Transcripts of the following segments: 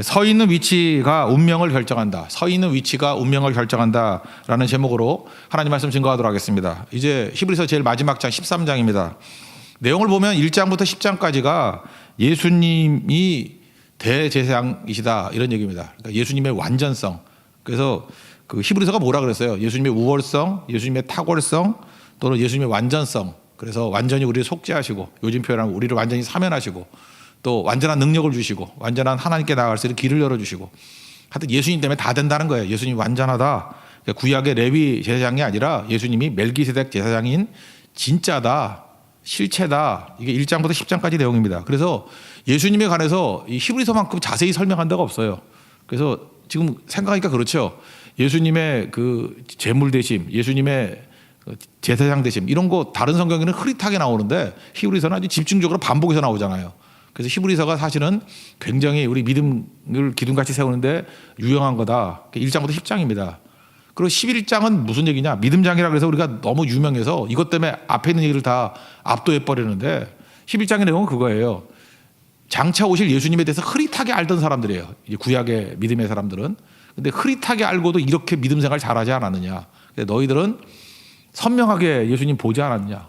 서 있는 위치가 운명을 결정한다. 서 있는 위치가 운명을 결정한다라는 제목으로 하나님 말씀 증거하도록 하겠습니다. 이제 히브리서 제일 마지막 장 13장입니다. 내용을 보면 1장부터 10장까지가 예수님이 대제사장이시다 이런 얘기입니다. 그러니까 예수님의 완전성. 그래서 그 히브리서가 뭐라 그랬어요? 예수님의 우월성, 예수님의 탁월성, 또는 예수님의 완전성. 그래서 완전히 우리를 속죄하시고, 요즘 표현하면 우리를 완전히 사면하시고, 또 완전한 능력을 주시고, 완전한 하나님께 나아갈 수 있는 길을 열어주시고, 하여튼 예수님 때문에 다 된다는 거예요. 예수님이 완전하다. 그러니까 구약의 레위 제사장이 아니라 예수님이 멜기세덱 제사장인 진짜다, 실체다. 이게 1장부터 10장까지 내용입니다. 그래서 예수님에 관해서 이 히브리서만큼 자세히 설명한 데가 없어요. 그래서 지금 생각하니까 그렇죠. 예수님의 그 제물 대심, 예수님의 제사장 대심 이런 거 다른 성경에는 흐릿하게 나오는데 히브리서는 아주 집중적으로 반복해서 나오잖아요. 그래서 히브리서가 사실은 굉장히 우리 믿음을 기둥같이 세우는데 유용한 거다. 1장부터 10장입니다. 그리고 11장은 무슨 얘기냐? 믿음장이라 그래서 우리가 너무 유명해서 이것 때문에 앞에 있는 얘기를 다 압도해 버리는데 11장의 내용은 그거예요. 장차 오실 예수님에 대해서 흐릿하게 알던 사람들이에요. 이제 구약의 믿음의 사람들은. 근데 흐릿하게 알고도 이렇게 믿음 생활 잘하지 않았느냐? 너희들은 선명하게 예수님 보지 않았냐?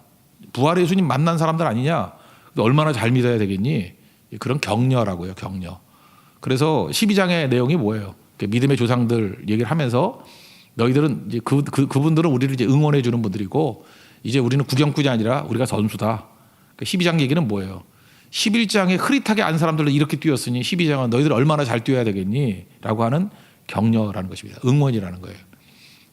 부활의 예수님 만난 사람들 아니냐? 얼마나 잘 믿어야 되겠니? 그런 격려라고요, 격려. 그래서 12장의 내용이 뭐예요? 믿음의 조상들 얘기를 하면서 너희들은 이제 그분들은 우리를 이제 응원해 주는 분들이고 이제 우리는 구경꾼이 아니라 우리가 선수다. 12장 얘기는 뭐예요? 11장에 흐릿하게 안 사람들은 이렇게 뛰었으니 12장은 너희들 얼마나 잘 뛰어야 되겠니? 라고 하는 격려라는 것입니다. 응원이라는 거예요.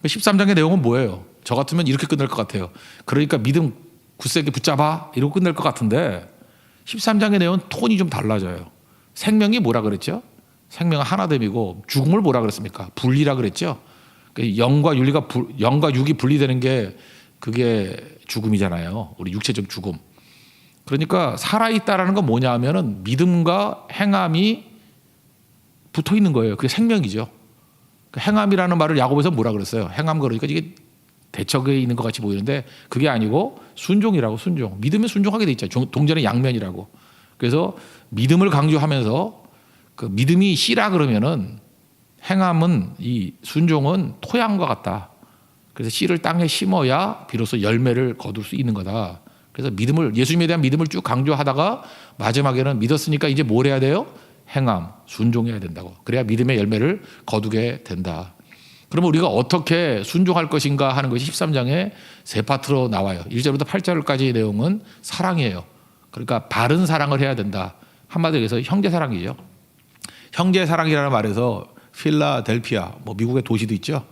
13장의 내용은 뭐예요? 저 같으면 이렇게 끝날 것 같아요. 그러니까 믿음 굳세게 붙잡아 이러고 끝날 것 같은데 13장의 내용은 톤이 좀 달라져요. 생명이 뭐라 그랬죠? 생명은 하나됨이고 죽음을 뭐라 그랬습니까? 분리라 그랬죠. 영과 육이 분리되는 게 그게 죽음이잖아요. 우리 육체적 죽음. 그러니까 살아있다라는 건 뭐냐 하면은 믿음과 행함이 붙어 있는 거예요. 그게 생명이죠. 행함이라는 말을 야고보에서 뭐라 그랬어요? 행함 그러니까 이게 대척에 있는 것 같이 보이는데 그게 아니고 순종이라고. 순종. 믿음에 순종하게 돼 있잖아요. 동전의 양면이라고. 그래서 믿음을 강조하면서 그 믿음이 씨라 그러면은 행함은 이 순종은 토양과 같다. 그래서 씨를 땅에 심어야 비로소 열매를 거둘 수 있는 거다. 그래서 믿음을 예수님에 대한 믿음을 쭉 강조하다가 마지막에는 믿었으니까 이제 뭘 해야 돼요? 행함, 순종해야 된다고. 그래야 믿음의 열매를 거두게 된다. 그러면 우리가 어떻게 순종할 것인가 하는 것이 13장에 세 파트로 나와요. 1절부터 8절까지의 내용은 사랑이에요. 그러니까 바른 사랑을 해야 된다. 한마디로 해서 형제 사랑이죠. 형제 사랑이라는 말에서 필라델피아, 뭐 미국의 도시도 있죠.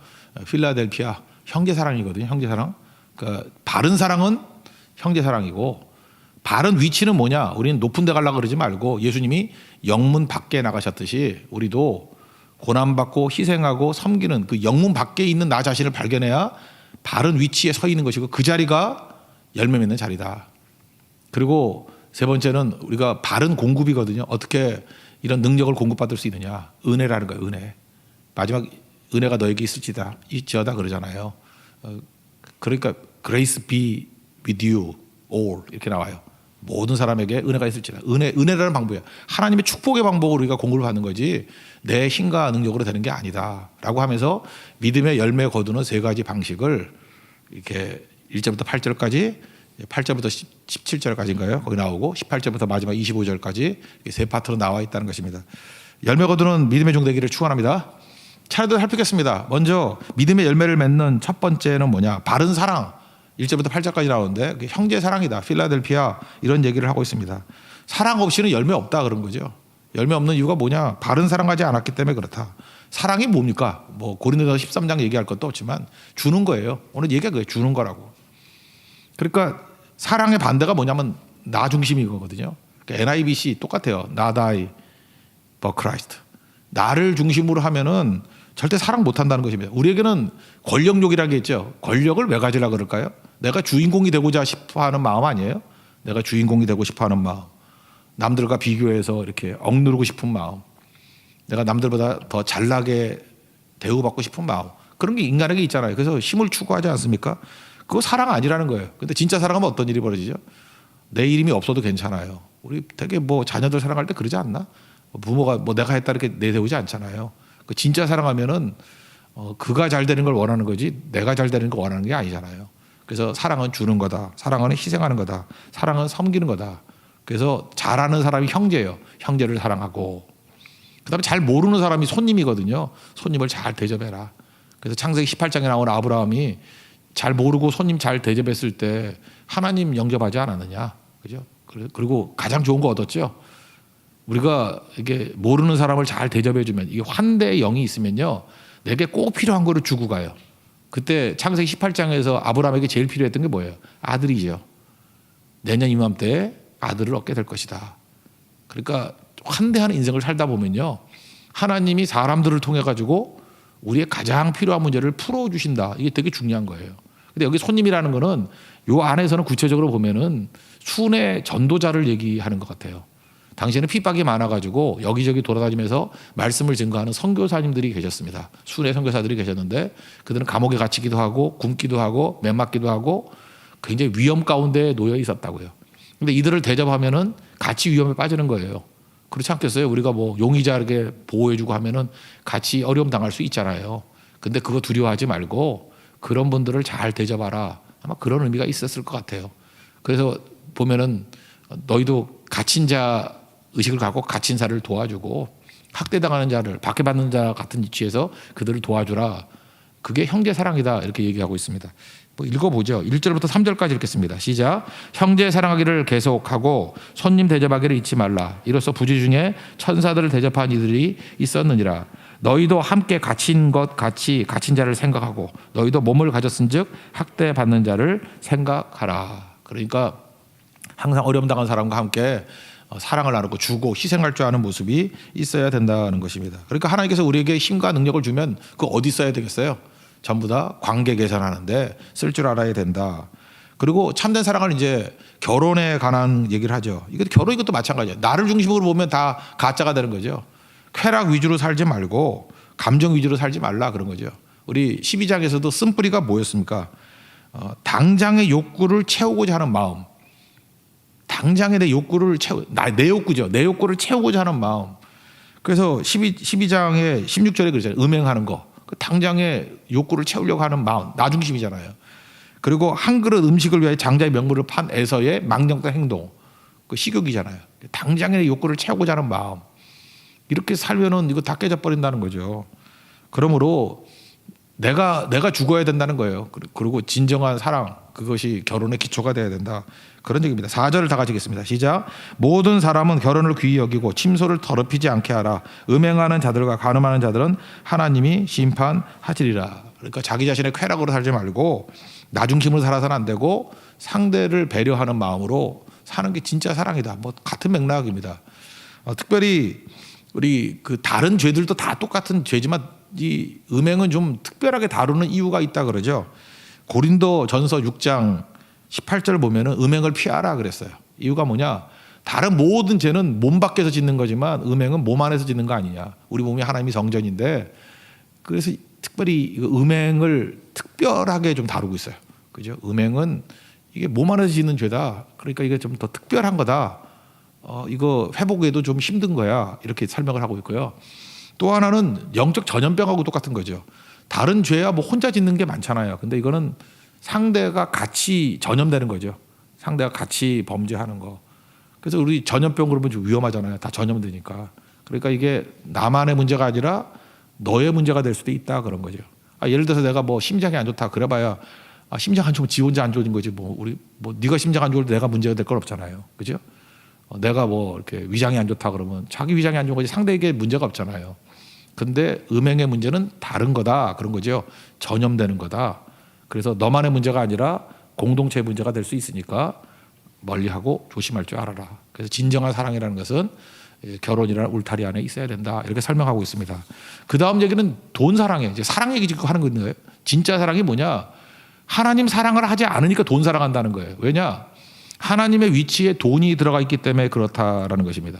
필라델피아 형제 사랑이거든요. 형제 사랑. 그러니까 바른 사랑은 형제 사랑이고 바른 위치는 뭐냐? 우리는 높은 데 가려고 그러지 말고 예수님이 영문 밖에 나가셨듯이 우리도 고난받고 희생하고 섬기는 그 영문 밖에 있는 나 자신을 발견해야 바른 위치에 서 있는 것이고 그 자리가 열매 맺는 자리다. 그리고 세 번째는 우리가 바른 공급이거든요. 어떻게 이런 능력을 공급받을 수 있느냐. 은혜라는 거예요. 은혜. 마지막 은혜가 너에게 있을지어다 그러잖아요. 그러니까 grace be with you all 이렇게 나와요. 모든 사람에게 은혜가 있을지다. 은혜라는 방법이야. 하나님의 축복의 방법으로 우리가 공급을 받는 거지 내 힘과 능력으로 되는 게 아니다라고 하면서 믿음의 열매 거두는 세 가지 방식을 이렇게 1절부터 8절까지 8절부터 17절까지인가요? 거기 나오고 18절부터 마지막 25절까지 세 파트로 나와 있다는 것입니다. 열매 거두는 믿음의 종되기를 축원합니다. 차례대로 살피겠습니다. 먼저 믿음의 열매를 맺는 첫 번째는 뭐냐? 바른 사랑. 1절부터 8절까지 나오는데 형제 사랑이다. 필라델피아 이런 얘기를 하고 있습니다. 사랑 없이는 열매 없다 그런 거죠. 열매 없는 이유가 뭐냐? 바른 사랑하지 않았기 때문에 그렇다. 사랑이 뭡니까? 뭐 고린도서 13장 얘기할 것도 없지만 주는 거예요. 오늘 얘기가 그거예요. 주는 거라고. 그러니까 사랑의 반대가 뭐냐면 나 중심이거든요. 그러니까 NIBC 똑같아요. Not I but Christ. 나를 중심으로 하면은 절대 사랑 못한다는 것입니다. 우리에게는 권력욕이라는 게 있죠. 권력을 왜 가지려고 그럴까요? 내가 주인공이 되고자 싶어하는 마음 아니에요? 내가 주인공이 되고 싶어하는 마음. 남들과 비교해서 이렇게 억누르고 싶은 마음. 내가 남들보다 더 잘나게 대우받고 싶은 마음. 그런 게 인간에게 있잖아요. 그래서 힘을 추구하지 않습니까? 그거 사랑 아니라는 거예요. 근데 진짜 사랑하면 어떤 일이 벌어지죠? 내 이름이 없어도 괜찮아요. 우리 되게 뭐 자녀들 사랑할 때 그러지 않나? 부모가 뭐 내가 했다 이렇게 내세우지 않잖아요. 그 진짜 사랑하면은 그가 잘 되는 걸 원하는 거지 내가 잘 되는 걸 원하는 게 아니잖아요. 그래서 사랑은 주는 거다. 사랑은 희생하는 거다. 사랑은 섬기는 거다. 그래서 잘하는 사람이 형제예요. 형제를 사랑하고. 그다음에 잘 모르는 사람이 손님이거든요. 손님을 잘 대접해라. 그래서 창세기 18장에 나오는 아브라함이 잘 모르고 손님 잘 대접했을 때 하나님 영접하지 않았느냐. 그죠? 그리고 가장 좋은 거 얻었죠. 우리가 이게 모르는 사람을 잘 대접해주면 이게 환대의 영이 있으면요. 내게 꼭 필요한 거를 주고 가요. 그때 창세기 18장에서 아브라함에게 제일 필요했던 게 뭐예요? 아들이죠. 내년 이맘때 아들을 얻게 될 것이다. 그러니까 환대하는 인생을 살다 보면요. 하나님이 사람들을 통해 가지고 우리의 가장 필요한 문제를 풀어주신다. 이게 되게 중요한 거예요. 근데 여기 손님이라는 거는 요 안에서는 구체적으로 보면은 순회 전도자를 얘기하는 것 같아요. 당시에는 핍박이 많아가지고 여기저기 돌아다니면서 말씀을 증거하는 선교사님들이 계셨습니다. 순회 선교사들이 계셨는데 그들은 감옥에 갇히기도 하고 굶기도 하고 맨맞기도 하고 굉장히 위험 가운데 놓여 있었다고요. 근데 이들을 대접하면은 같이 위험에 빠지는 거예요. 그렇지 않겠어요? 우리가 뭐 용의자에게 보호해주고 하면은 같이 어려움 당할 수 있잖아요. 근데 그거 두려워하지 말고 그런 분들을 잘 대접하라. 아마 그런 의미가 있었을 것 같아요. 그래서 보면은 너희도 갇힌 자 의식을 갖고 갇힌 자를 도와주고 학대당하는 자를 박해받는 자 같은 위치에서 그들을 도와주라. 그게 형제 사랑이다. 이렇게 얘기하고 있습니다. 뭐 읽어보죠. 1절부터 3절까지 읽겠습니다. 시작. 형제 사랑하기를 계속하고 손님 대접하기를 잊지 말라. 이로써 부지 중에 천사들을 대접한 이들이 있었느니라. 너희도 함께 갇힌 것 같이 갇힌 자를 생각하고 너희도 몸을 가졌은즉 학대받는 자를 생각하라. 그러니까 항상 어려움 당한 사람과 함께 사랑을 나누고 주고 희생할 줄 아는 모습이 있어야 된다는 것입니다. 그러니까 하나님께서 우리에게 힘과 능력을 주면 그거 어디 써야 되겠어요? 전부 다 관계 개선하는데 쓸 줄 알아야 된다. 그리고 참된 사랑을 이제 결혼에 관한 얘기를 하죠. 이것도 결혼 이것도 마찬가지예요. 나를 중심으로 보면 다 가짜가 되는 거죠. 쾌락 위주로 살지 말고 감정 위주로 살지 말라 그런 거죠. 우리 12장에서도 쓴뿌리가 뭐였습니까? 당장의 욕구를 채우고자 하는 마음. 당장의 내 욕구를 내 욕구죠. 내 욕구를 채우고자 하는 마음. 그래서 12장의 16절에 그러잖아요. 음행하는 거. 당장의 욕구를 채우려고 하는 마음. 나 중심이잖아요. 그리고 한 그릇 음식을 위해 장자의 명분을 판 에서의 망령된 행동. 그 식욕이잖아요. 당장의 욕구를 채우고자 하는 마음. 이렇게 살면은 이거 다 깨져버린다는 거죠. 그러므로 내가 죽어야 된다는 거예요. 그리고 진정한 사랑, 그것이 결혼의 기초가 돼야 된다. 그런 얘기입니다. 4절을 다 가지겠습니다. 시작. 모든 사람은 결혼을 귀히 여기고 침소를 더럽히지 않게 하라. 음행하는 자들과 간음하는 자들은 하나님이 심판하시리라. 그러니까 자기 자신의 쾌락으로 살지 말고 나 중심으로 살아서는 안 되고 상대를 배려하는 마음으로 사는 게 진짜 사랑이다. 뭐 같은 맥락입니다. 특별히 우리 그 다른 죄들도 다 똑같은 죄지만 이 음행은 좀 특별하게 다루는 이유가 있다 그러죠. 고린도전서 6장 18절 보면은 음행을 피하라 그랬어요. 이유가 뭐냐? 다른 모든 죄는 몸 밖에서 짓는 거지만 음행은 몸 안에서 짓는 거 아니냐. 우리 몸이 하나님이 성전인데 그래서 특별히 음행을 특별하게 좀 다루고 있어요. 그죠? 음행은 이게 몸 안에서 짓는 죄다. 그러니까 이게 좀 더 특별한 거다. 이거 회복에도 좀 힘든 거야. 이렇게 설명을 하고 있고요. 또 하나는 영적 전염병하고 똑같은 거죠. 다른 죄야 뭐 혼자 짓는 게 많잖아요. 근데 이거는 상대가 같이 전염되는 거죠. 상대가 같이 범죄하는 거. 그래서 우리 전염병 그러면 좀 위험하잖아요. 다 전염되니까. 그러니까 이게 나만의 문제가 아니라 너의 문제가 될 수도 있다 그런 거죠. 예를 들어서 내가 뭐 심장이 안 좋다 그래봐야 심장 안 좋으면 지 혼자 안 좋은 거지. 네가 심장 안 좋을 때 내가 문제가 될 건 없잖아요. 그죠? 내가 뭐 이렇게 위장이 안 좋다 그러면 자기 위장이 안 좋은 거지 상대에게 문제가 없잖아요. 근데 음행의 문제는 다른 거다 그런 거죠. 전염되는 거다. 그래서 너만의 문제가 아니라 공동체의 문제가 될 수 있으니까 멀리하고 조심할 줄 알아라. 그래서 진정한 사랑이라는 것은 결혼이라는 울타리 안에 있어야 된다. 이렇게 설명하고 있습니다. 그 다음 얘기는 돈 사랑이에요. 이제 사랑 얘기 지금 하는 거예요. 진짜 사랑이 뭐냐? 하나님 사랑을 하지 않으니까 돈 사랑한다는 거예요. 왜냐? 하나님의 위치에 돈이 들어가 있기 때문에 그렇다라는 것입니다.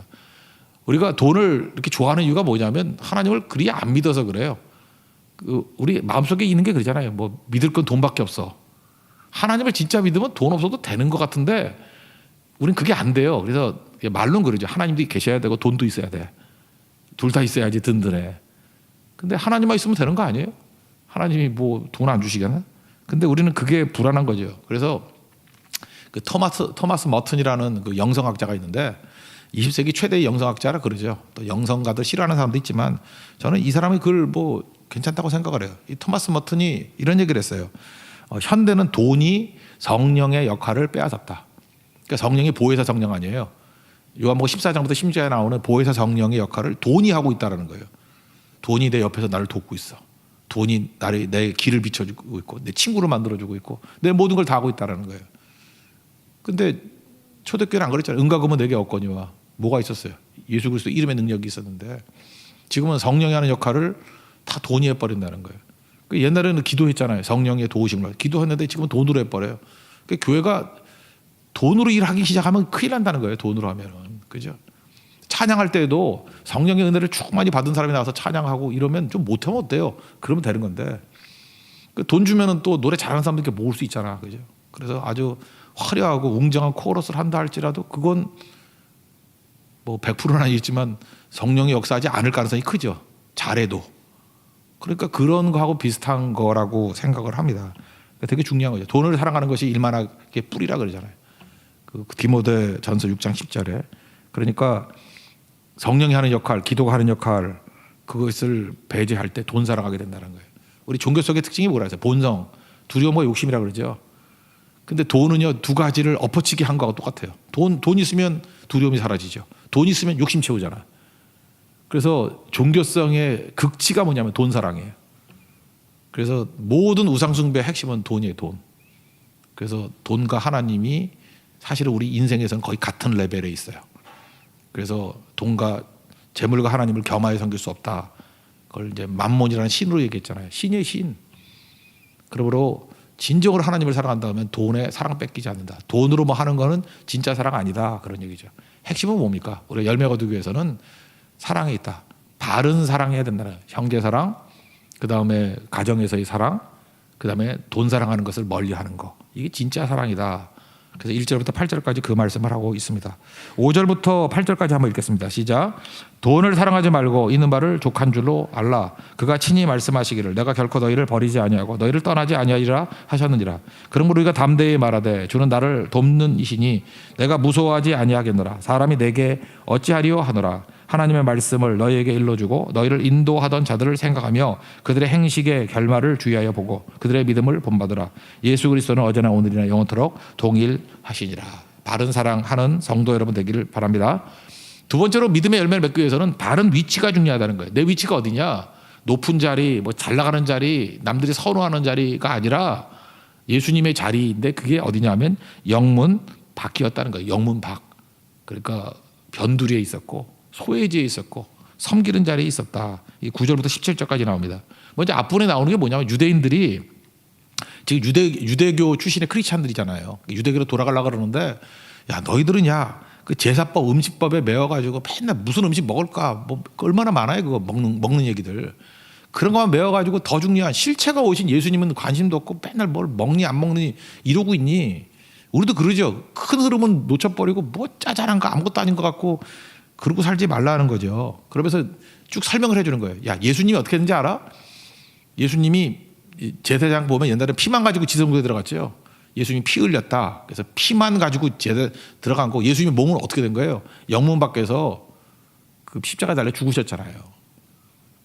우리가 돈을 이렇게 좋아하는 이유가 뭐냐면 하나님을 그리 안 믿어서 그래요. 우리 마음속에 있는 게 그러잖아요. 뭐 믿을 건 돈밖에 없어. 하나님을 진짜 믿으면 돈 없어도 되는 것 같은데 우린 그게 안 돼요. 그래서 말로는 그러죠. 하나님도 계셔야 되고 돈도 있어야 돼. 둘 다 있어야지 든든해. 근데 하나님만 있으면 되는 거 아니에요? 하나님이 뭐 돈 안 주시겠나? 근데 우리는 그게 불안한 거죠. 그래서 그 토마스 머튼이라는 그 영성학자가 있는데 20세기 최대의 영성학자라 그러죠. 또 영성가들 싫어하는 사람도 있지만 저는 이 사람이 그걸 뭐 괜찮다고 생각을 해요. 이 토마스 머튼이 이런 얘기를 했어요. 현대는 돈이 성령의 역할을 빼앗았다. 그러니까 성령이 보혜사 성령 아니에요. 요한복음 14장부터 16장에 나오는 보혜사 성령의 역할을 돈이 하고 있다는 거예요. 돈이 내 옆에서 나를 돕고 있어. 돈이 내 길을 비춰주고 있고 내 친구를 만들어주고 있고 내 모든 걸 다 하고 있다는 거예요. 근데 초대교회는 안 그랬잖아요. 은과 금은 내게 없거니와 뭐가 있었어요. 예수 그리스도 이름의 능력이 있었는데 지금은 성령이 하는 역할을 다 돈이 해버린다는 거예요. 옛날에는 기도했잖아요. 성령의 도우심을 기도했는데 지금은 돈으로 해버려요. 그러니까 교회가 돈으로 일하기 시작하면 큰일 난다는 거예요. 돈으로 하면은. 그죠? 찬양할 때도 성령의 은혜를 충만히 받은 사람이 나와서 찬양하고 이러면 좀 못하면 어때요? 그러면 되는 건데 돈 주면은 또 노래 잘하는 사람들께 모을 수 있잖아. 그죠? 그래서 아주 화려하고 웅장한 코러스를 한다 할지라도 그건 뭐 100%는 아니겠지만 성령이 역사하지 않을 가능성이 크죠. 잘해도. 그러니까 그런 거하고 비슷한 거라고 생각을 합니다. 그러니까 되게 중요한 거죠. 돈을 사랑하는 것이 일만하게 뿌리라 그러잖아요. 그 디모데 전서 6장 10절에. 그러니까 성령이 하는 역할, 기도가 하는 역할 그것을 배제할 때 돈 사랑하게 된다는 거예요. 우리 종교 속의 특징이 뭐라 해서 본성, 두려움과 욕심이라 그러죠. 근데 돈은요 두 가지를 엎어치기 한 거하고 똑같아요. 돈 있으면 두려움이 사라지죠. 돈 있으면 욕심 채우잖아. 그래서 종교성의 극치가 뭐냐면 돈 사랑이에요. 그래서 모든 우상숭배의 핵심은 돈이에요. 돈. 그래서 돈과 하나님이 사실은 우리 인생에서는 거의 같은 레벨에 있어요. 그래서 돈과 재물과 하나님을 겸하여 섬길 수 없다. 그걸 이제 만몬이라는 신으로 얘기했잖아요. 신의 신. 그러므로 진정으로 하나님을 사랑한다면 돈에 사랑 뺏기지 않는다. 돈으로 뭐 하는 거는 진짜 사랑 아니다. 그런 얘기죠. 핵심은 뭡니까? 우리 열매 거두기 위해서는 사랑에 있다. 바른 사랑해야 된다는 거예요. 형제 사랑, 그 다음에 가정에서의 사랑, 그 다음에 돈 사랑하는 것을 멀리하는 거. 이게 진짜 사랑이다. 그래서 1절부터 8절까지 그 말씀을 하고 있습니다. 5절부터 8절까지 한번 읽겠습니다. 시작. 돈을 사랑하지 말고 있는 바를 족한 줄로 알라. 그가 친히 말씀하시기를 내가 결코 너희를 버리지 아니하고 너희를 떠나지 아니하리라 하셨느니라. 그러므로 우리가 담대히 말하되 주는 나를 돕는 이시니 내가 무서워하지 아니하겠노라. 사람이 내게 어찌하리요 하노라. 하나님의 말씀을 너희에게 일러주고 너희를 인도하던 자들을 생각하며 그들의 행식의 결말을 주의하여 보고 그들의 믿음을 본받으라. 예수 그리스도는 어제나 오늘이나 영원토록 동일하시니라. 바른 사랑하는 성도 여러분 되기를 바랍니다. 두 번째로 믿음의 열매를 맺기 위해서는 바른 위치가 중요하다는 거예요. 내 위치가 어디냐? 높은 자리, 뭐 잘 나가는 자리, 남들이 선호하는 자리가 아니라 예수님의 자리인데 그게 어디냐면 영문 밖이었다는 거예요. 영문 밖. 그러니까 변두리에 있었고 소외지에 있었고 섬기는 자리에 있었다. 이 9절부터 17절까지 나옵니다. 먼저 앞부분에 나오는 게 뭐냐면 유대인들이 지금 유대교 출신의 크리스찬들이잖아요. 유대교로 돌아가려고 그러는데 야 너희들은 그 제사법 음식법에 매워가지고 맨날 무슨 음식 먹을까 뭐 얼마나 많아요. 그거 먹는 얘기들. 그런 것만 매워가지고 더 중요한 실체가 오신 예수님은 관심도 없고 맨날 뭘 먹니 안 먹니 이러고 있니. 우리도 그러죠. 큰 흐름은 놓쳐버리고 뭐 짜잘한 거 아무것도 아닌 것 같고 그러고 살지 말라는 거죠. 그러면서 쭉 설명을 해주는 거예요. 야 예수님이 어떻게 했는지 알아? 예수님이 제사장 보면 옛날에 피만 가지고 지성소에 들어갔죠. 예수님이 피 흘렸다. 그래서 피만 가지고 제사 들어간 거. 예수님의 몸은 어떻게 된 거예요? 영문 밖에서 그 십자가 달려 죽으셨잖아요.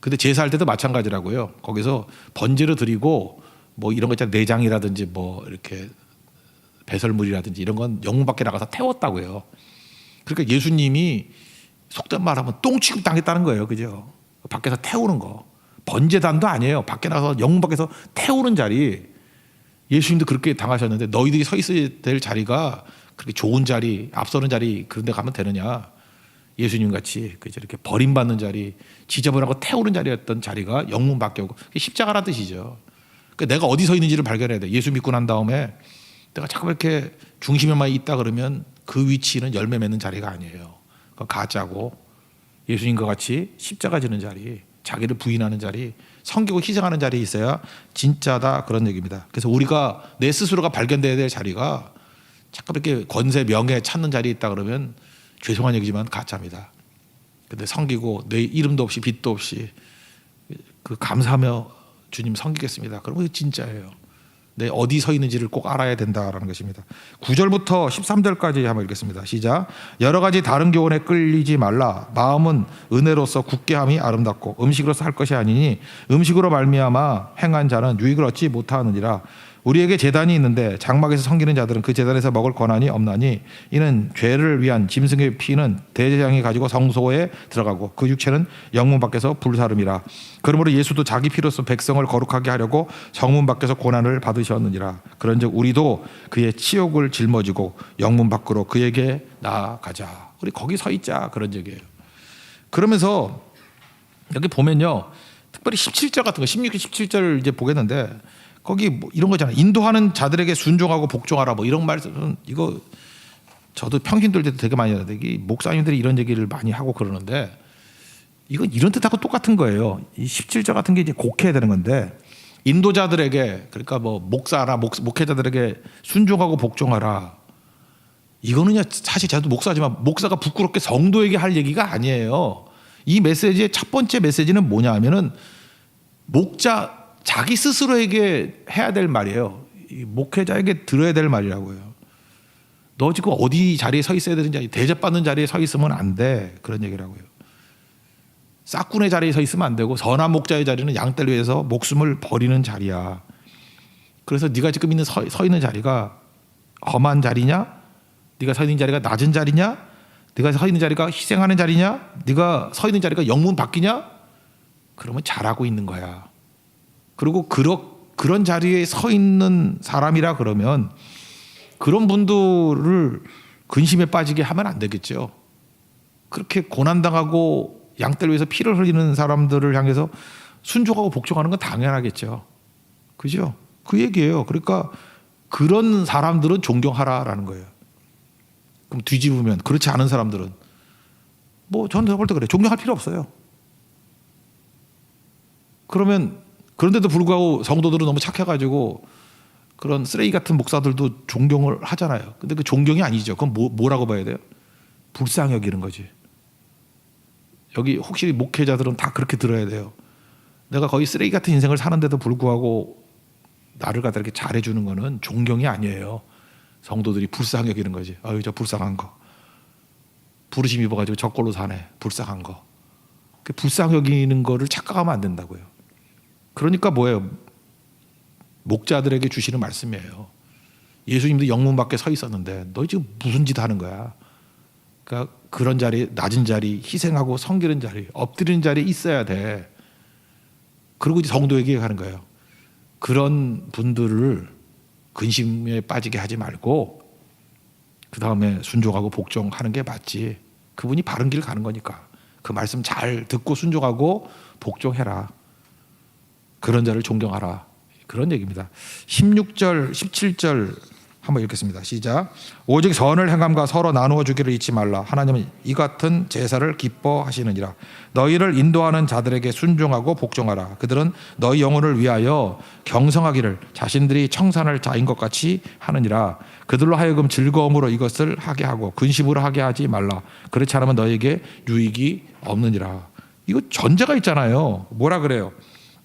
근데 제사할 때도 마찬가지라고요. 거기서 번제를 드리고 뭐 이런 거 있잖아요. 내장이라든지 뭐 이렇게 배설물이라든지 이런 건 영문 밖에 나가서 태웠다고요. 그러니까 예수님이 속된 말하면 똥 취급 당했다는 거예요. 그죠? 밖에서 태우는 거. 번제단도 아니에요. 밖에 나가서 영문 밖에서 태우는 자리. 예수님도 그렇게 당하셨는데 너희들이 서 있어야 될 자리가 그렇게 좋은 자리, 앞서는 자리 그런 데 가면 되느냐. 예수님 같이 그죠? 이렇게 버림받는 자리, 지저분하고 태우는 자리였던 자리가 영문 밖에 오고 십자가라는 뜻이죠. 그러니까 내가 어디 서 있는지를 발견해야 돼. 예수 믿고 난 다음에 내가 자꾸 이렇게 중심에만 있다 그러면 그 위치는 열매 맺는 자리가 아니에요. 가짜고 예수님과 같이 십자가 지는 자리, 자기를 부인하는 자리, 섬기고 희생하는 자리에 있어야 진짜다 그런 얘기입니다. 그래서 우리가 내 스스로가 발견돼야 될 자리가 자꾸 이렇게 권세, 명예 찾는 자리에 있다 그러면 죄송한 얘기지만 가짜입니다. 근데 섬기고 내 이름도 없이 빛도 없이 그 감사하며 주님 섬기겠습니다. 그러면 진짜예요. 내 어디 서 있는지를 꼭 알아야 된다라는 것입니다. 9절부터 13절까지 한번 읽겠습니다. 시작. 여러 가지 다른 교훈에 끌리지 말라. 마음은 은혜로서 굳게 함이 아름답고 음식으로서 할 것이 아니니 음식으로 말미암아 행한 자는 유익을 얻지 못하느니라. 우리에게 제단이 있는데 장막에서 섬기는 자들은 그 제단에서 먹을 권한이 없나니 이는 죄를 위한 짐승의 피는 대제사장이 가지고 성소에 들어가고 그 육체는 영문 밖에서 불사름이라. 그러므로 예수도 자기 피로써 백성을 거룩하게 하려고 성문 밖에서 고난을 받으셨느니라. 그런즉 우리도 그의 치욕을 짊어지고 영문 밖으로 그에게 나아가자. 우리 거기 서 있자, 그런 얘기예요. 그러면서 여기 보면요, 특별히 17절 같은 거, 16절 17절 이제 보겠는데 거기 뭐 이런 거잖아요. 인도하는 자들에게 순종하고 복종하라, 뭐 이런 말은 이거 저도 평신도일 때도 되게 많이 하는데 목사님들이 이런 얘기를 많이 하고 그러는데 이건 이런 뜻하고 똑같은 거예요. 이 17절 같은 게 이제 곡해야 되는 건데 인도자들에게, 그러니까 뭐 목사나 목회자들에게 순종하고 복종하라. 이거는요, 사실 저도 목사지만 목사가 부끄럽게 성도에게 할 얘기가 아니에요. 이 메시지의 첫 번째 메시지는 뭐냐 하면은 목자 자기 스스로에게 해야 될 말이에요. 목회자에게 들어야 될 말이라고요. 너 지금 어디 자리에 서 있어야 되는지, 대접받는 자리에 서 있으면 안 돼, 그런 얘기라고요. 싹군의 자리에 서 있으면 안 되고 선한 목자의 자리는 양떼를 위해서 목숨을 버리는 자리야. 그래서 네가 지금 서 있는 자리가 험한 자리냐? 네가 서 있는 자리가 낮은 자리냐? 네가 서 있는 자리가 희생하는 자리냐? 네가 서 있는 자리가 영문 바뀌냐? 그러면 잘하고 있는 거야. 그리고 그런 자리에 서 있는 사람이라 그러면 그런 분들을 근심에 빠지게 하면 안 되겠죠. 그렇게 고난당하고 양떼를 위해서 피를 흘리는 사람들을 향해서 순종하고 복종하는 건 당연하겠죠. 그죠? 그 얘기예요. 그러니까 그런 사람들은 존경하라라는 거예요. 그럼 뒤집으면 그렇지 않은 사람들은 뭐 저는 볼 때 그래. 존경할 필요 없어요. 그러면 그런데도 불구하고 성도들은 너무 착해가지고 그런 쓰레기 같은 목사들도 존경을 하잖아요. 근데 그 존경이 아니죠. 그건 뭐라고 봐야 돼요? 불쌍히 여기는 거지. 여기 혹시 목회자들은 다 그렇게 들어야 돼요. 내가 거의 쓰레기 같은 인생을 사는데도 불구하고 나를 갖다 이렇게 잘해주는 거는 존경이 아니에요. 성도들이 불쌍히 여기는 거지. 아유, 저 불쌍한 거. 부르심 입어가지고 저꼴로 사네. 불쌍한 거. 그 불쌍히 여기는 거를 착각하면 안 된다고요. 그러니까 뭐예요? 목자들에게 주시는 말씀이에요. 예수님도 영문 밖에 서 있었는데 너 지금 무슨 짓 하는 거야? 그러니까 그런 자리, 낮은 자리, 희생하고 섬기는 자리, 엎드리는 자리에 있어야 돼. 그리고 이제 성도에게 하는 거예요. 그런 분들을 근심에 빠지게 하지 말고 그 다음에 순종하고 복종하는 게 맞지. 그분이 바른 길 가는 거니까 그 말씀 잘 듣고 순종하고 복종해라. 그런 자를 존경하라. 그런 얘기입니다. 16절, 17절 한번 읽겠습니다. 시작. 오직 선을 행함과 서로 나누어 주기를 잊지 말라. 하나님은 이 같은 제사를 기뻐하시느니라. 너희를 인도하는 자들에게 순종하고 복종하라. 그들은 너희 영혼을 위하여 경성하기를 자신들이 청산할 자인 것 같이 하느니라. 그들로 하여금 즐거움으로 이것을 하게 하고 근심으로 하게 하지 말라. 그렇지 않으면 너희에게 유익이 없느니라. 이거 전제가 있잖아요. 뭐라 그래요?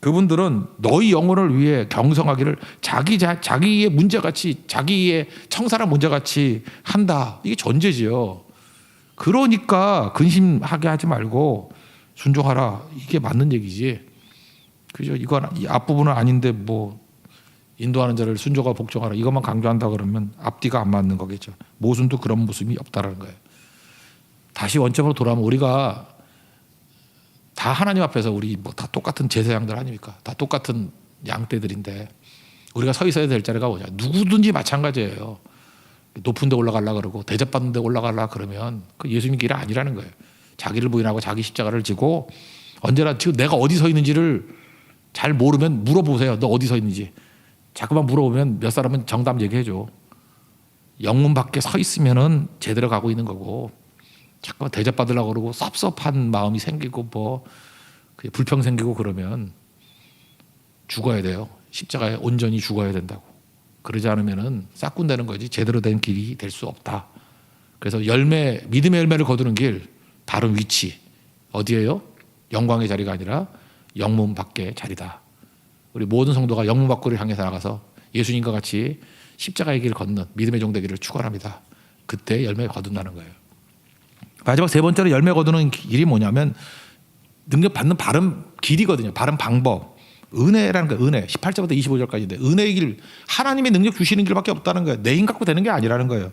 그분들은 너희 영혼을 위해 경성하기를 자기의 문제같이, 자기의 청산한 문제같이 한다. 이게 전제지요. 그러니까 근심하게 하지 말고 순종하라. 이게 맞는 얘기지. 그죠? 이건 이 앞부분은 아닌데 뭐 인도하는 자를 순종하고 복종하라. 이것만 강조한다 그러면 앞뒤가 안 맞는 거겠죠. 모순도 그런 모습이 없다라는 거예요. 다시 원점으로 돌아오면 우리가 다 하나님 앞에서 우리 뭐 다 똑같은 제사장들 아닙니까? 다 똑같은 양떼들인데 우리가 서 있어야 될 자리가 뭐냐? 누구든지 마찬가지예요. 높은 데 올라가려고 그러고 대접받는 데 올라가려고 그러면 그 예수님 길이 아니라는 거예요. 자기를 부인하고 자기 십자가를 지고 언제나 지금 내가 어디 서 있는지를 잘 모르면 물어보세요. 너 어디 서 있는지. 자꾸만 물어보면 몇 사람은 정답 얘기해줘. 영문 밖에 서 있으면은 제대로 가고 있는 거고 자꾸 대접받으려고 그러고 섭섭한 마음이 생기고 뭐 불평 생기고 그러면 죽어야 돼요. 십자가에 온전히 죽어야 된다고. 그러지 않으면은 싹군 되는 거지 제대로 된 길이 될 수 없다. 그래서 믿음의 열매를 거두는 길, 다른 위치, 어디에요? 영광의 자리가 아니라 영문 밖의 자리다. 우리 모든 성도가 영문 밖으로 향해서 나가서 예수님과 같이 십자가의 길을 걷는 믿음의 종되기를 축원합니다. 그때 열매 거둔다는 거예요. 마지막 세 번째로 열매 거두는 길이 뭐냐면 능력 받는 바른 길이거든요. 바른 방법. 은혜라는 거예요. 은혜. 18절부터 25절까지인데 은혜의 길, 하나님의 능력 주시는 길밖에 없다는 거예요. 내 힘 갖고 되는 게 아니라는 거예요.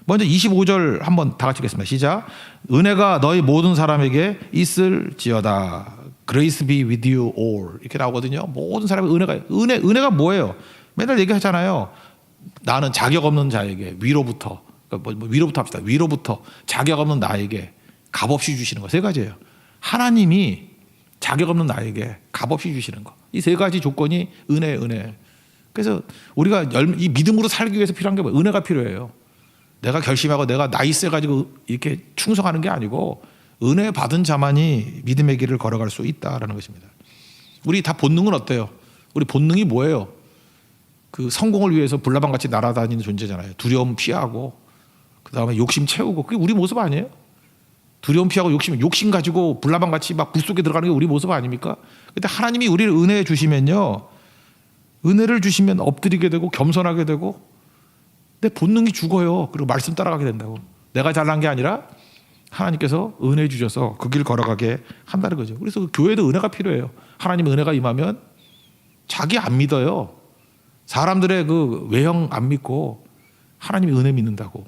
먼저 25절 한번 다 같이 읽겠습니다. 시작. 은혜가 너희 모든 사람에게 있을지어다. Grace be with you all. 이렇게 나오거든요. 모든 사람의 은혜가 뭐예요? 맨날 얘기하잖아요. 나는 자격 없는 자에게 위로부터, 위로부터 합시다. 위로부터 자격 없는 나에게 값없이 주시는 거 세 가지예요. 하나님이 자격 없는 나에게 값없이 주시는 거. 이 세 가지 조건이 은혜. 그래서 우리가 이 믿음으로 살기 위해서 필요한 게 뭐예요? 은혜가 필요해요. 내가 결심하고 내가 나이스 가지고 이렇게 충성하는 게 아니고 은혜 받은 자만이 믿음의 길을 걸어갈 수 있다라는 것입니다. 우리 다 본능은 어때요? 우리 본능이 뭐예요? 그 성공을 위해서 불나방 같이 날아다니는 존재잖아요. 두려움 피하고 그 다음에 욕심 채우고 그게 우리 모습 아니에요? 두려움 피하고 욕심 가지고 불나방 같이 막 불 속에 들어가는 게 우리 모습 아닙니까? 근데 하나님이 우리를 은혜 주시면요, 은혜를 주시면 엎드리게 되고 겸손하게 되고 내 본능이 죽어요. 그리고 말씀 따라가게 된다고. 내가 잘난 게 아니라 하나님께서 은혜 주셔서 그 길 걸어가게 한다는 거죠. 그래서 그 교회도 은혜가 필요해요. 하나님의 은혜가 임하면 자기 안 믿어요. 사람들의 그 외형 안 믿고 하나님의 은혜 믿는다고.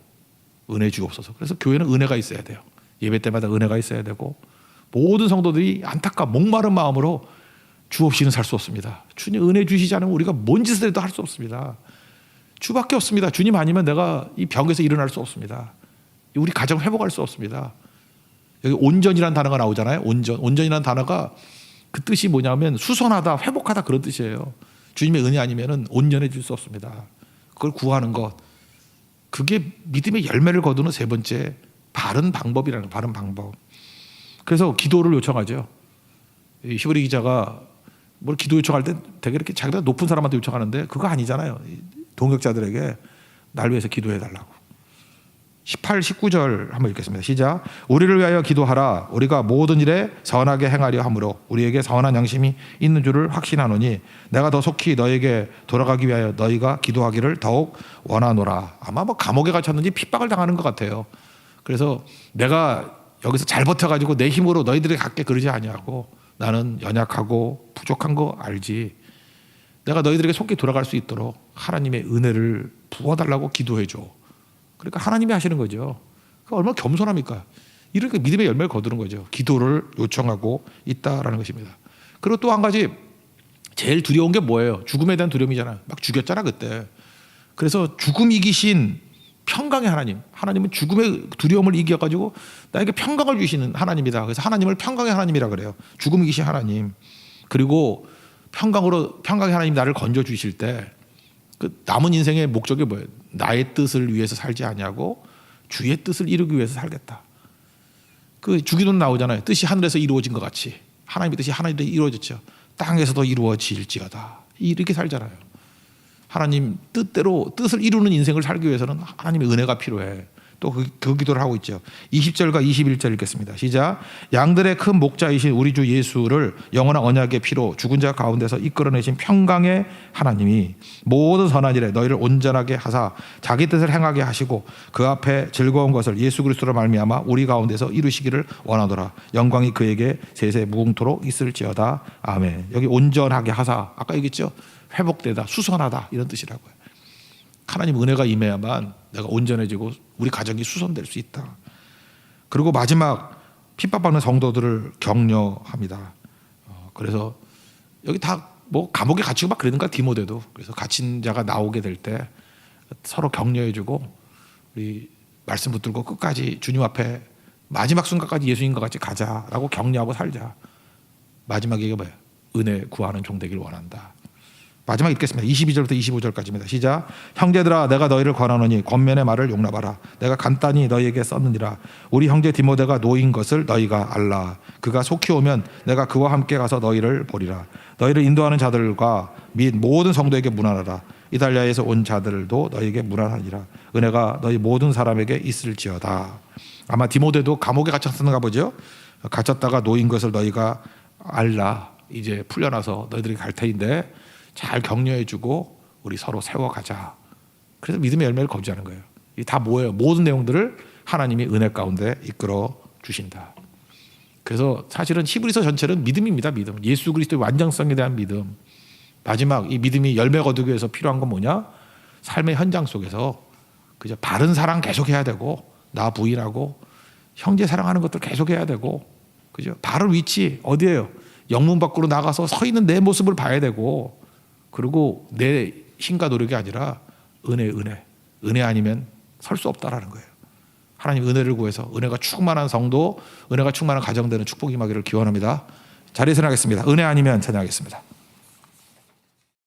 은혜 주옵소서. 그래서 교회는 은혜가 있어야 돼요. 예배 때마다 은혜가 있어야 되고 모든 성도들이 목마른 마음으로 주 없이는 살 수 없습니다. 주님 은혜 주시지 않으면 우리가 뭔 짓을 해도 할 수 없습니다. 주밖에 없습니다. 주님 아니면 내가 이 병에서 일어날 수 없습니다. 우리 가정 회복할 수 없습니다. 여기 온전이라는 단어가 나오잖아요. 온전이라는 단어가 그 뜻이 뭐냐면 수선하다, 회복하다 그런 뜻이에요. 주님의 은혜 아니면 온전해질 수 없습니다. 그걸 구하는 것, 그게 믿음의 열매를 거두는 세 번째 바른 방법이라는 바른 방법. 그래서 기도를 요청하죠. 히브리 기자가 뭘 기도 요청할 때 되게 이렇게 자기보다 높은 사람한테 요청하는데 그거 아니잖아요. 동역자들에게 날 위해서 기도해 달라고. 18, 19절 한번 읽겠습니다. 시작. 우리를 위하여 기도하라. 우리가 모든 일에 선하게 행하려 함으로 우리에게 선한 양심이 있는 줄을 확신하노니 내가 더 속히 너에게 돌아가기 위하여 너희가 기도하기를 더욱 원하노라. 아마 뭐 감옥에 갇혔는지 핍박을 당하는 것 같아요. 그래서 내가 여기서 잘 버텨가지고 내 힘으로 너희들에게 갖게 그러지 아니하고 나는 연약하고 부족한 거 알지. 내가 너희들에게 속히 돌아갈 수 있도록 하나님의 은혜를 부어달라고 기도해줘. 그러니까 하나님이 하시는 거죠. 얼마나 겸손합니까? 이렇게 믿음의 열매를 거두는 거죠. 기도를 요청하고 있다라는 것입니다. 그리고 또 한 가지 제일 두려운 게 뭐예요? 죽음에 대한 두려움이잖아요. 막 죽였잖아 그때. 그래서 죽음 이기신 평강의 하나님은 죽음의 두려움을 이겨가지고 나에게 평강을 주시는 하나님이다. 그래서 하나님을 평강의 하나님이라 그래요. 죽음 이기신 하나님. 그리고 평강의 하나님 나를 건져 주실 때 그 남은 인생의 목적이 뭐예요? 나의 뜻을 위해서 살지 아니하고 주의 뜻을 이루기 위해서 살겠다. 그 주기도는 나오잖아요. 뜻이 하늘에서 이루어진 것 같이 하나님의 뜻이 하늘에서 이루어졌죠. 땅에서도 이루어질지어다. 이렇게 살잖아요. 하나님 뜻대로 뜻을 이루는 인생을 살기 위해서는 하나님의 은혜가 필요해. 또 그 기도를 하고 있죠. 20절과 21절 읽겠습니다. 시작. 양들의 큰 목자이신 우리 주 예수를 영원한 언약의 피로 죽은 자 가운데서 이끌어내신 평강의 하나님이 모든 선한 일에 너희를 온전하게 하사 자기 뜻을 행하게 하시고 그 앞에 즐거운 것을 예수 그리스도로 말미암아 우리 가운데서 이루시기를 원하노라. 영광이 그에게 세세 무궁토록 있을지어다. 아멘. 여기 온전하게 하사, 아까 얘기했죠. 회복되다, 수선하다 이런 뜻이라고요. 하나님 은혜가 임해야만 내가 온전해지고 우리 가정이 수선될 수 있다. 그리고 마지막 핍박받는 성도들을 격려합니다. 그래서 여기 다 뭐 감옥에 갇히고 막 그러는가 디모데도. 그래서 갇힌 자가 나오게 될 때 서로 격려해주고 우리 말씀 붙들고 끝까지 주님 앞에 마지막 순간까지 예수님과 같이 가자라고 격려하고 살자. 마지막 얘기가 뭐예요? 은혜 구하는 종 되길 원한다. 마지막 읽겠습니다. 22절부터 25절까지입니다. 시작. 형제들아 내가 너희를 권하노니 권면의 말을 용납하라. 내가 간단히 너희에게 썼느니라. 우리 형제 디모데가 노인 것을 너희가 알라. 그가 속히 오면 내가 그와 함께 가서 너희를 보리라. 너희를 인도하는 자들과 및 모든 성도에게 문안하라. 이달리아에서 온 자들도 너희에게 문안하니라. 은혜가 너희 모든 사람에게 있을지어다. 아마 디모데도 감옥에 갇혔었는가 보죠. 갇혔다가 놓인 것을 너희가 알라. 이제 풀려나서 너희들이 갈 터인데 잘 격려해주고 우리 서로 세워가자. 그래서 믿음의 열매를 거두자는 거예요. 이게 다 뭐예요? 모든 내용들을 하나님이 은혜 가운데 이끌어 주신다. 그래서 사실은 히브리서 전체는 믿음입니다. 믿음. 예수 그리스도의 완전성에 대한 믿음. 마지막 이 믿음이 열매 거두기 위해서 필요한 건 뭐냐? 삶의 현장 속에서 그저 바른 사랑 계속해야 되고, 나 부인하고 형제 사랑하는 것들 계속해야 되고, 그죠? 바른 위치 어디예요? 영문 밖으로 나가서 서 있는 내 모습을 봐야 되고, 그리고 내 힘과 노력이 아니라 은혜 아니면 설 수 없다라는 거예요. 하나님 은혜를 구해서 은혜가 충만한 성도, 은혜가 충만한 가정 되는 축복이 임하기를 기원합니다. 자리에서 하겠습니다. 은혜 아니면 찬양하겠습니다.